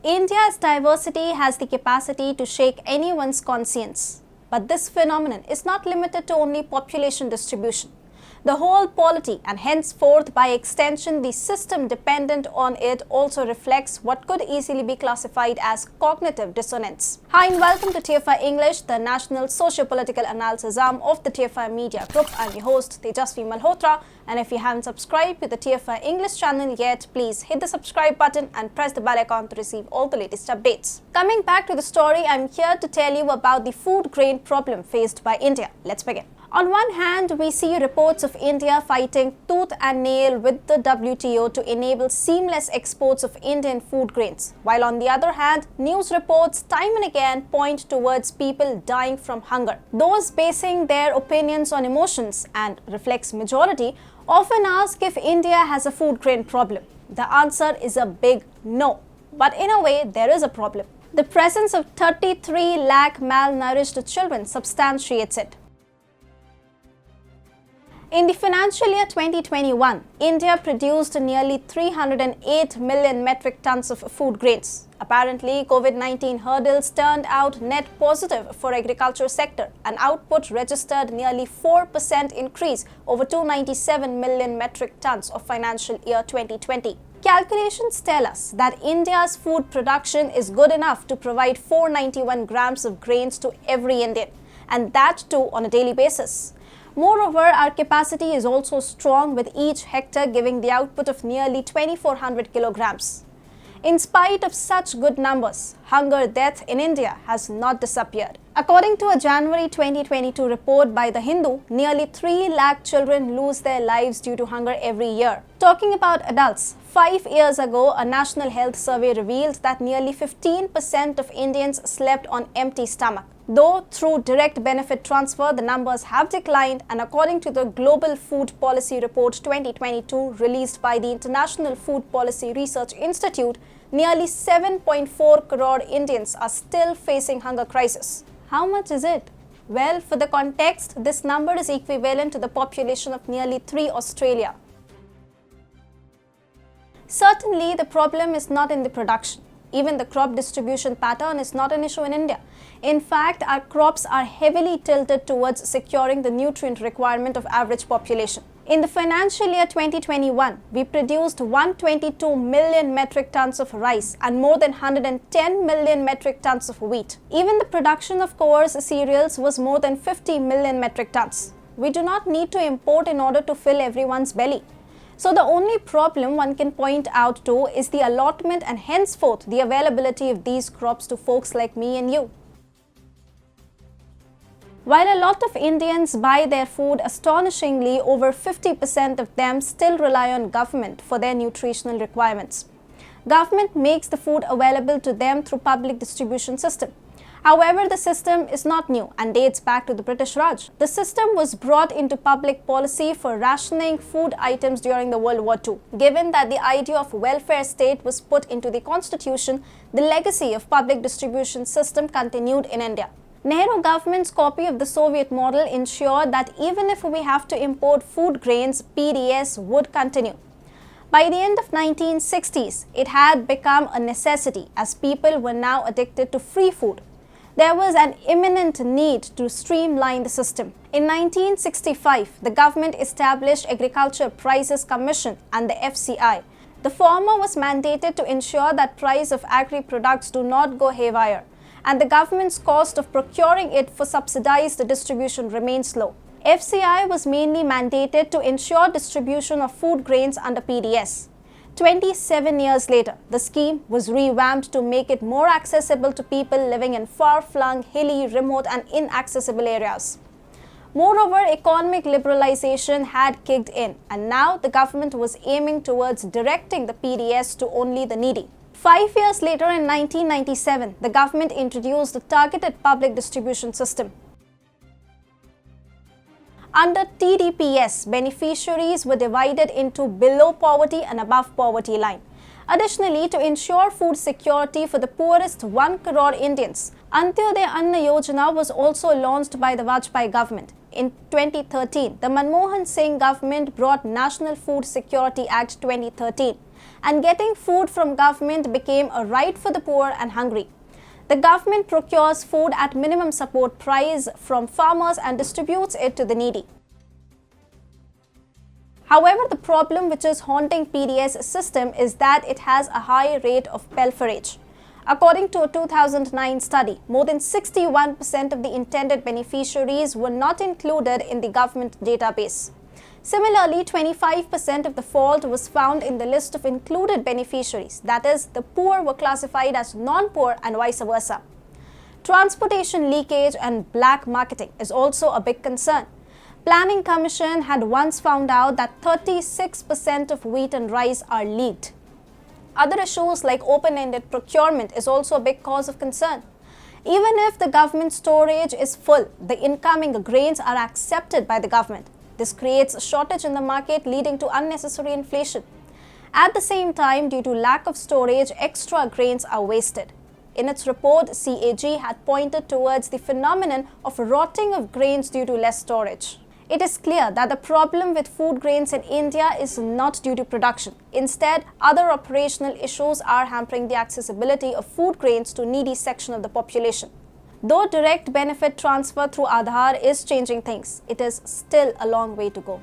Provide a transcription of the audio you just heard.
India's diversity has the capacity to shake anyone's conscience. But this phenomenon is not limited to only population distribution. The whole polity and henceforth by extension the system dependent on it also reflects what could easily be classified as cognitive dissonance. Hi and welcome to TFI English, the national socio-political analysis arm of the TFI Media Group. I'm your host Tejasvi Malhotra, and if you haven't subscribed to the TFI English channel yet, please hit the subscribe button and press the bell icon to receive all the latest updates. Coming back to the story, I'm here to tell you about the food grain problem faced by India. Let's begin. On one hand, we see reports of India fighting tooth and nail with the WTO to enable seamless exports of Indian food grains, while on the other hand, news reports time and again point towards people dying from hunger. Those basing their opinions on emotions and reflects majority often ask if India has a food grain problem. The answer is a big no. But in a way, there is a problem. The presence of 33 lakh malnourished children substantiates it. In the financial year 2021, India produced nearly 308 million metric tons of food grains. Apparently, COVID-19 hurdles turned out net positive for agriculture sector, and output registered nearly 4% increase over 297 million metric tons of financial year 2020. Calculations tell us that India's food production is good enough to provide 491 grams of grains to every Indian, and that too on a daily basis. Moreover, our capacity is also strong, with each hectare giving the output of nearly 2400 kilograms. In spite of such good numbers, hunger death in India has not disappeared. According to a January 2022 report by The Hindu, nearly 3 lakh children lose their lives due to hunger every year. Talking about adults, 5 years ago, a national health survey revealed that nearly 15% of Indians slept on empty stomach. Though through direct benefit transfer, the numbers have declined, and according to the Global Food Policy Report 2022 released by the International Food Policy Research Institute, nearly 7.4 crore Indians are still facing hunger crisis. How much is it? Well, for the context, this number is equivalent to the population of nearly 3 Australia. Certainly, the problem is not in the production. Even the crop distribution pattern is not an issue in India. In fact, our crops are heavily tilted towards securing the nutrient requirement of average population. In the financial year 2021, we produced 122 million metric tons of rice and more than 110 million metric tons of wheat. Even the production of coarse cereals was more than 50 million metric tons. We do not need to import in order to fill everyone's belly. So the only problem one can point out to is the allotment and henceforth the availability of these crops to folks like me and you. While a lot of Indians buy their food, astonishingly over 50% of them still rely on government for their nutritional requirements. Government makes the food available to them through public distribution system. However, the system is not new and dates back to the British Raj. The system was brought into public policy for rationing food items during the World War II. Given that the idea of welfare state was put into the constitution, the legacy of public distribution system continued in India. Nehru government's copy of the Soviet model ensured that even if we have to import food grains, PDS would continue. By the end of 1960s, it had become a necessity as people were now addicted to free food. There was an imminent need to streamline the system. In 1965, the government established Agriculture Prices Commission and the FCI. The former was mandated to ensure that price of agri-products do not go haywire, and the government's cost of procuring it for subsidized distribution remains low. FCI was mainly mandated to ensure distribution of food grains under PDS. 27 years later, the scheme was revamped to make it more accessible to people living in far-flung, hilly, remote and inaccessible areas. Moreover, economic liberalization had kicked in, and now the government was aiming towards directing the PDS to only the needy. 5 years later, in 1997, the government introduced the targeted public distribution system. Under TDPS, beneficiaries were divided into below poverty and above poverty line. Additionally, to ensure food security for the poorest 1 crore Indians, Antyodaya Anna Yojana was also launched by the Vajpayee government. In 2013, the Manmohan Singh government brought National Food Security Act 2013. and getting food from government became a right for the poor and hungry. The government procures food at minimum support price from farmers and distributes it to the needy. However, the problem which is haunting PDS system is that it has a high rate of pilferage. According to a 2009 study, more than 61% of the intended beneficiaries were not included in the government database. Similarly, 25% of the fault was found in the list of included beneficiaries, that is, the poor were classified as non-poor and vice versa. Transportation leakage and black marketing is also a big concern. Planning Commission had once found out that 36% of wheat and rice are leaked. Other issues like open-ended procurement is also a big cause of concern. Even if the government storage is full, the incoming grains are accepted by the government. This creates a shortage in the market, leading to unnecessary inflation. At the same time, due to lack of storage, extra grains are wasted. In its report, CAG had pointed towards the phenomenon of rotting of grains due to less storage. It is clear that the problem with food grains in India is not due to production. Instead, other operational issues are hampering the accessibility of food grains to needy section of the population. Though direct benefit transfer through Aadhaar is changing things, it is still a long way to go.